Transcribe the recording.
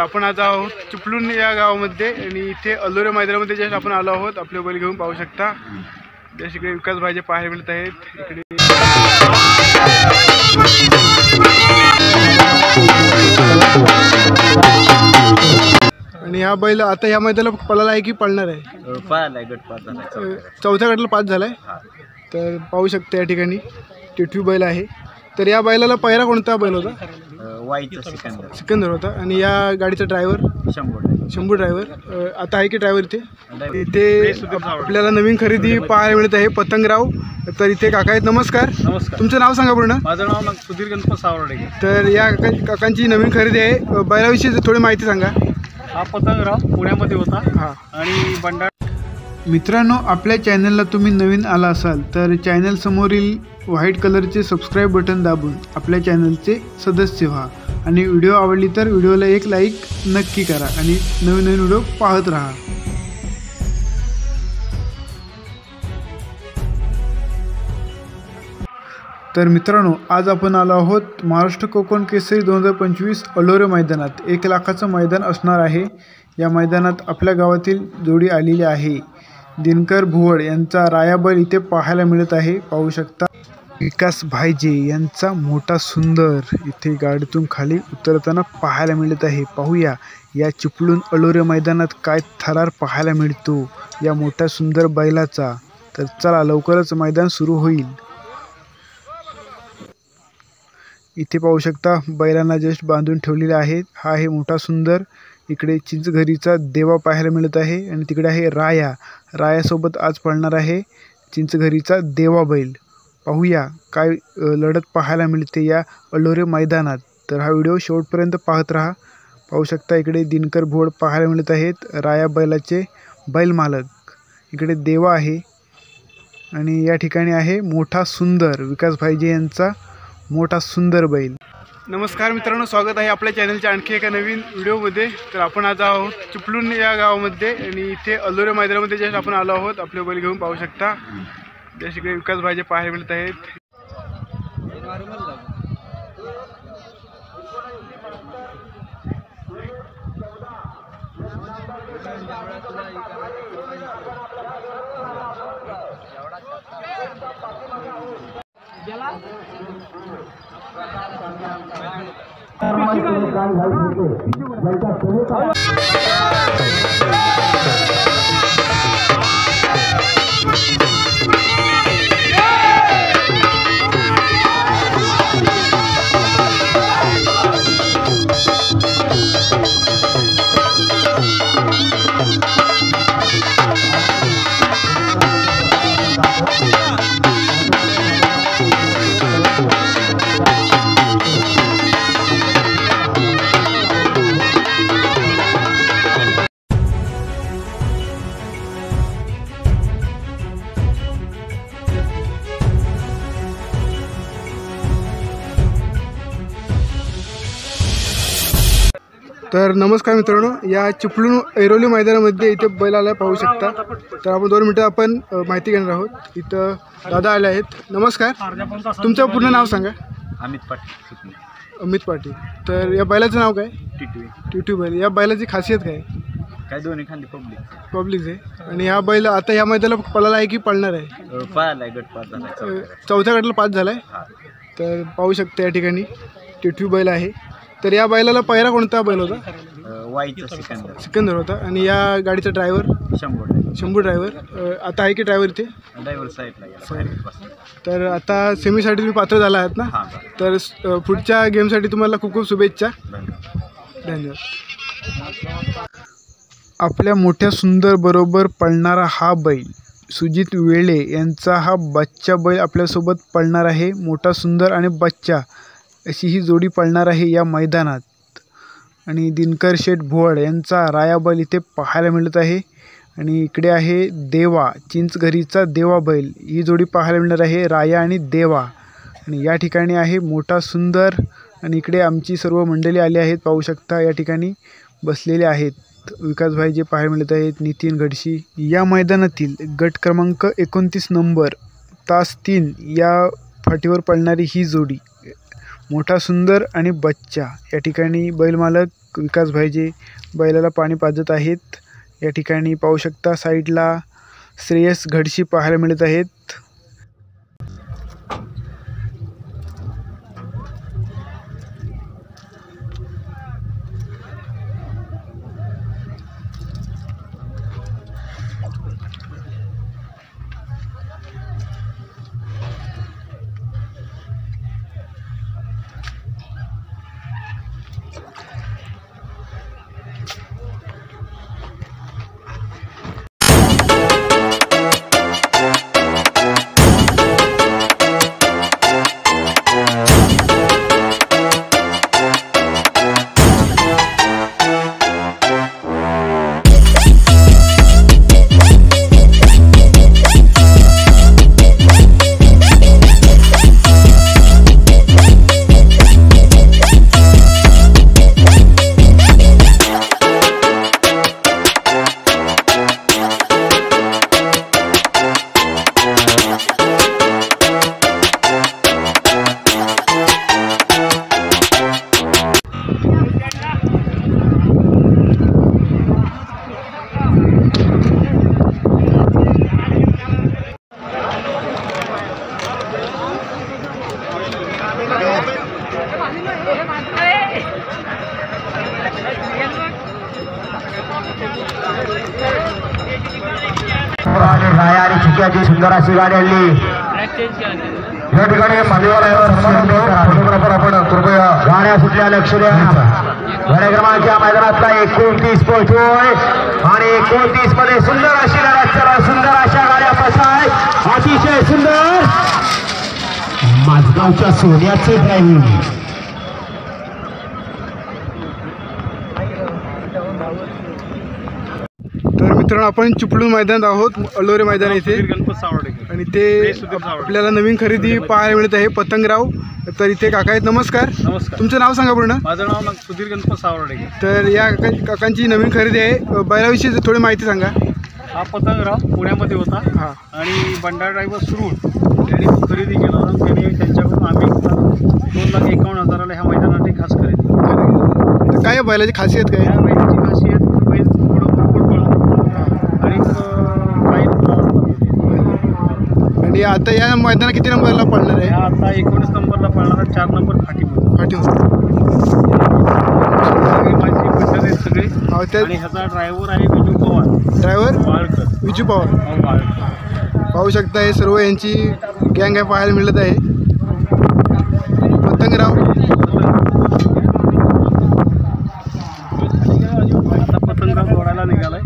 आपण आज आहोत चिपळूण या गावामध्ये आणि इथे अलोरे मैदानामध्ये जस्ट आपण आलो आहोत। आपले बैल घेऊन पाहू शकता। जस्ट इकडे विकास भाईचे पाहायला मिळत आहेत। इकडे आणि हा बैल आता या मैदानाला पळाला आहे की पळणार आहे? पळालाय, गट पास झालाय, चौथ्या गटाला पास झालाय। तर पाहू शकता या ठिकाणी टिटवी बैल आहे। तर या बैलाला पहिला कोणता बैल होता? वाईचा सिकंदर होता। आणि या गाडीचा ड्रायव्हर शंभू ड्रायव्हर आता आहे की ड्रायव्हर इथे आपल्याला नवीन खरेदी पाहायला मिळत आहे पतंगराव। तर इथे काका आहेत। नमस्कार। तुमचं नाव सांगा पूर्ण? माझं नाव सुधीर गणपत सावरडे। तर या काकांची नवीन खरेदी आहे। बैलाविषयी थोडी माहिती सांगा। हा पतंगराव पुण्यामध्ये होता आणि बंडाळ। मित्रांनो, आपल्या चॅनलला तुम्ही नवीन आला असाल तर चॅनल समोरील व्हाईट कलरचे सबस्क्राईब बटन दाबून आपल्या चॅनलचे सदस्य व्हा आणि व्हिडिओ आवडली तर व्हिडिओला एक लाईक नक्की करा आणि नवीन नवीन व्हिडिओ पाहत राहा। तर मित्रांनो, आज आपण आलो आहोत महाराष्ट्र कोकण केसरी 2025 अलोरे मैदानात। 1 लाखाचं मैदान असणार आहे। या मैदानात आपल्या गावातील जोडी आलेली आहे। दिनकर भुवड यांचा राया बैल इथे पाहायला मिळत आहे। पाहू शकता विकास भाईजे यांचा मोठा सुंदर इथे गाडीतून खाली उतरताना पाहायला मिळत आहे। पाहूया या चिपळूण अलोरे मैदानात काय थरार पाहायला मिळतो या मोठ्या सुंदर बैलाचा। तर चला लवकरच मैदान सुरू होईल। इथे पाहू शकता बैलांना जस्ट बांधून ठेवलेले आहेत। हा आहे मोठा सुंदर। इकडे चिंचघरीचा देवा पाहायला मिळत आहे आणि तिकडे आहे रायासोबत आज पळणार आहे चिंचघरीचा देवा बैल। पाहूया काय लढत पाहायला मिळते या अलोरे मैदानात। तर हा व्हिडिओ शेवटपर्यंत पाहत राहा। पाहू शकता इकडे दिनकर भोड पाहायला मिळत आहेत, राया बैलाचे बैल मालक। इकडे देवा आहे आणि या ठिकाणी आहे मोठा सुंदर विकास भाईजे यांचा मोठा सुंदर बैल। नमस्कार मित्रांनो, स्वागत आहे आपल्या चॅनलच्या आणखी एका नवीन व्हिडिओमध्ये। तर आपण आज आहोत चिपळूण या गावामध्ये आणि इथे अलोरे मैदानामध्ये जस्ट आपण आलो आहोत। आपले बैल घेऊन पाहू शकता। जस्ट इकडे विकास भाईचे पाहायला मिळत आहेत। तर नमस्कार मित्रांनो, या चिपळूण ऐरोली मैदानामध्ये इथे बैलाला पाहू शकता। तर आपण 2 मिनिटं आपण माहिती घेणार आहोत। इथं दादा आले आहेत। नमस्कार, तुमचं पूर्ण नाव सांगा? अमित पाटील। तर या बैलाचं नाव काय? टिटवी बैल। या बैलाची खासियत काय? दोन्ही खाली पब्लिक आहे। आणि हा बैल आता या मैदानाला पळाला आहे की पळणार आहे? पळालाय, गट पास झालाय, चौथ्या गटाला पास झालाय। तर पाहू शकता या ठिकाणी टिटवी बैल आहे। तर या बैलाला पहिला कोणता बैल होता? वाईचा सिकंदर होता। आणि या गाडीचा ड्रायव्हर शंभू ड्रायव्हर आता आहे की ड्रायव्हर इथे? ड्रायव्हर साईडला। तर आता सेमीसाठी तुम्ही पात्र झाला आहात ना? तर पुढच्या गेमसाठी तुम्हाला खूप खूप शुभेच्छा। धन्यवाद। आपल्या मोठ्या सुंदर बरोबर पळणारा हा बैल सुजित वेळे यांचा हा बच्चा बैल आपल्यासोबत पळणार आहे। मोठा सुंदर आणि बच्चा अशी ही जोडी पळणार आहे या मैदानात। आणि दिनकर शेठ भोड यांचा राया बैल इथे पाहायला मिळत आहे। आणि इकडे आहे देवा चिंचघरीचा देवा बैल। ही जोडी पाहायला मिळणार आहे राया आणि देवा। आणि या ठिकाणी आहे मोठा सुंदर आणि इकडे आमची सर्व मंडळी आली आहेत। पाहू शकता या ठिकाणी बसलेले आहेत विकास भाई जे पाहायला मिळत आहेत, नितीन घडशी। या मैदानातील गट क्रमांक 29 नंबर तास 3 या फाटीवर पळणारी ही जोडी मोठा सुंदर आणि बच्चा। या ठिकाणी बैल मालक विकास भाईजे बैलाला पाणी पाजत आहेत। या ठिकाणी पाहू शकता साईडला श्रेयस घडशी पाहायला मिळत आहेत। राया आणि चिक्याची सुंदर अशी गाडी आणली। या ठिकाणी फोटोग्राफर आपण कृपया गाड्या सुटल्या लक्ष द्या। कार्यक्रमाच्या मैदानातला 29 पोहोचतोय आणि 29 मध्ये सुंदर अशी लढत सर्व सुंदर अशा गाड्या बसाय। अतिशय सुंदर माझगावच्या सोन्याचे ड्रायव्हिंग। तर मित्रांनो आपण चिपळूण मैदानात आहोत, अलोरे मैदान येथे गणपत सावर्डेकर आणि ते आपल्याला नवीन खरेदी पाहायला मिळत आहे पतंगराव। तर इथे काका आहेत, नमस्कार। नमस्कार, तुमचं नाव सांगा पूर्ण। माझं नाव सुधीर गणपत सावर्डेकर। तर या काकांची नवीन खरेदी आहे, बैलाविषयी थोडी माहिती सांगा। हा पतंगराव पुण्यामध्ये होता हां आणि बंडारा ड्रायव्हर सुरू त्यांनी खरेदी केला होता। त्यांनी त्यांच्याकडून आम्ही 2,51,000ला ह्या मैदानासाठी खास खरेदी। तर काय बैलाची खासियत काय? ह्या बैलाची खासियत बैल थोडं भरपूर पळतो आणि आणि आता या मैदानात किती नंबरला पडणार आहे? ह्या आता 19 नंबरला पळणार, 4 नंबर फाटी माझी मित्र आहेत सगळे। आणि ह्याचा ड्रायव्हर आहे विजू पवार, ड्रायव्हर वाळकर, विजू पवार। वाळकर पाहू शकता हे सर्व यांची गँग आहे पाहायला मिळत आहे। पतंगराव आता पतंगराव जोडायला निघालाय।